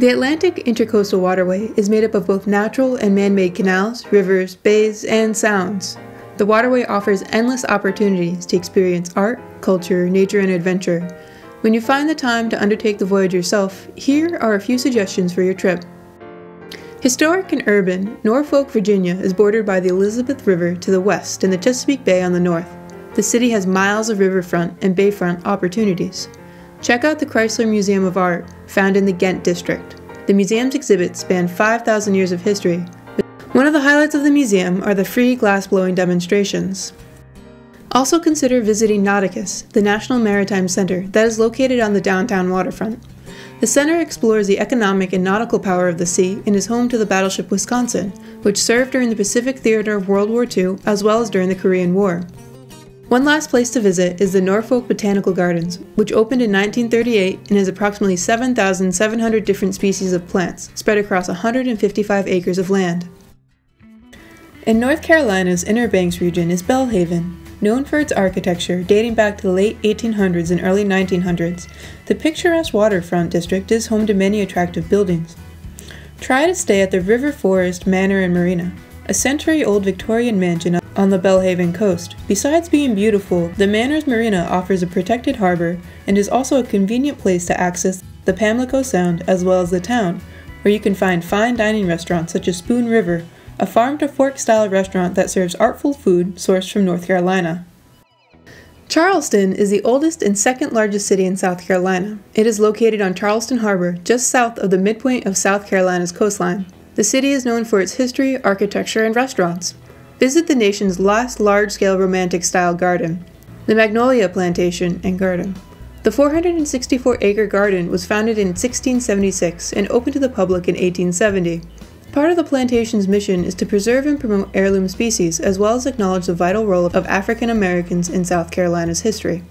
The Atlantic Intercoastal Waterway is made up of both natural and man-made canals, rivers, bays, and sounds. The waterway offers endless opportunities to experience art, culture, nature, and adventure. When you find the time to undertake the voyage yourself, here are a few suggestions for your trip. Historic and urban, Norfolk, Virginia is bordered by the Elizabeth River to the west and the Chesapeake Bay on the north. The city has miles of riverfront and bayfront opportunities. Check out the Chrysler Museum of Art, found in the Ghent district. The museum's exhibits span 5,000 years of history. One of the highlights of the museum are the free glass-blowing demonstrations. Also consider visiting Nauticus, the National Maritime Center that is located on the downtown waterfront. The center explores the economic and nautical power of the sea and is home to the battleship Wisconsin, which served during the Pacific theater of World War II as well as during the Korean War. One last place to visit is the Norfolk Botanical Gardens, which opened in 1938 and has approximately 7,700 different species of plants spread across 155 acres of land. In North Carolina's Inner Banks region is Belhaven. Known for its architecture dating back to the late 1800s and early 1900s, the picturesque waterfront district is home to many attractive buildings. Try to stay at the River Forest Manor and Marina, a century-old Victorian mansion on the Belhaven coast. Besides being beautiful, the Manor's Marina offers a protected harbor and is also a convenient place to access the Pamlico Sound as well as the town, where you can find fine dining restaurants such as Spoon River, a farm-to-fork style restaurant that serves artful food sourced from North Carolina. Charleston is the oldest and second largest city in South Carolina. It is located on Charleston Harbor, just south of the midpoint of South Carolina's coastline. The city is known for its history, architecture, and restaurants. Visit the nation's last large-scale romantic-style garden, the Magnolia Plantation and Garden. The 464-acre garden was founded in 1676 and opened to the public in 1870. Part of the plantation's mission is to preserve and promote heirloom species, as well as acknowledge the vital role of African Americans in South Carolina's history.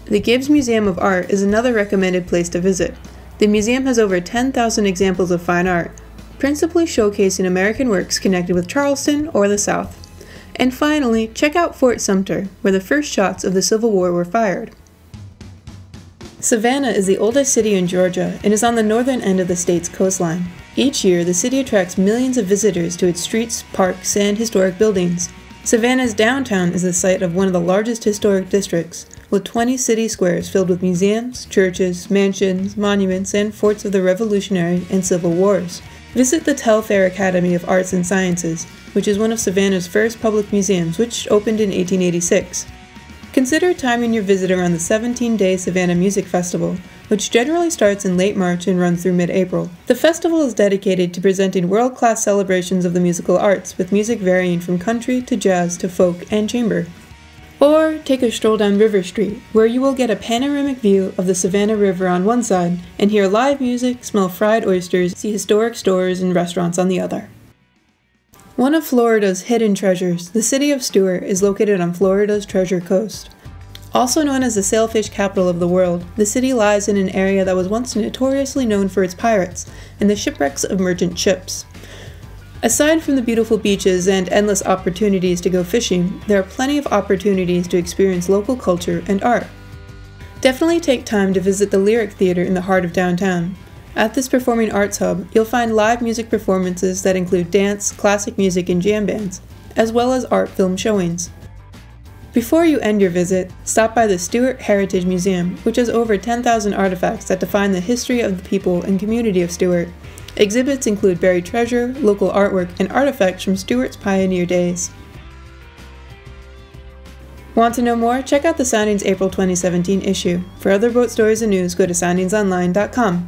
The Gibbs Museum of Art is another recommended place to visit. The museum has over 10,000 examples of fine art, principally showcasing American works connected with Charleston or the South. And finally, check out Fort Sumter, where the first shots of the Civil War were fired. Savannah is the oldest city in Georgia and is on the northern end of the state's coastline. Each year, the city attracts millions of visitors to its streets, parks, and historic buildings. Savannah's downtown is the site of one of the largest historic districts, with 20 city squares filled with museums, churches, mansions, monuments, and forts of the Revolutionary and Civil Wars. Visit the Telfair Academy of Arts and Sciences, which is one of Savannah's first public museums, which opened in 1886. Consider timing your visit around the 17-day Savannah Music Festival, which generally starts in late March and runs through mid-April. The festival is dedicated to presenting world-class celebrations of the musical arts, with music varying from country to jazz to folk and chamber. Or take a stroll down River Street, where you will get a panoramic view of the Savannah River on one side and hear live music, smell fried oysters, see historic stores and restaurants on the other. One of Florida's hidden treasures, the city of Stuart, is located on Florida's Treasure Coast. Also known as the sailfish capital of the world, the city lies in an area that was once notoriously known for its pirates and the shipwrecks of merchant ships. Aside from the beautiful beaches and endless opportunities to go fishing, there are plenty of opportunities to experience local culture and art. Definitely take time to visit the Lyric Theater in the heart of downtown. At this performing arts hub, you'll find live music performances that include dance, classic music, and jam bands, as well as art film showings. Before you end your visit, stop by the Stuart Heritage Museum, which has over 10,000 artifacts that define the history of the people and community of Stuart. Exhibits include buried treasure, local artwork, and artifacts from Stuart's pioneer days. Want to know more? Check out the Soundings April 2017 issue. For other boat stories and news, go to soundingsonline.com.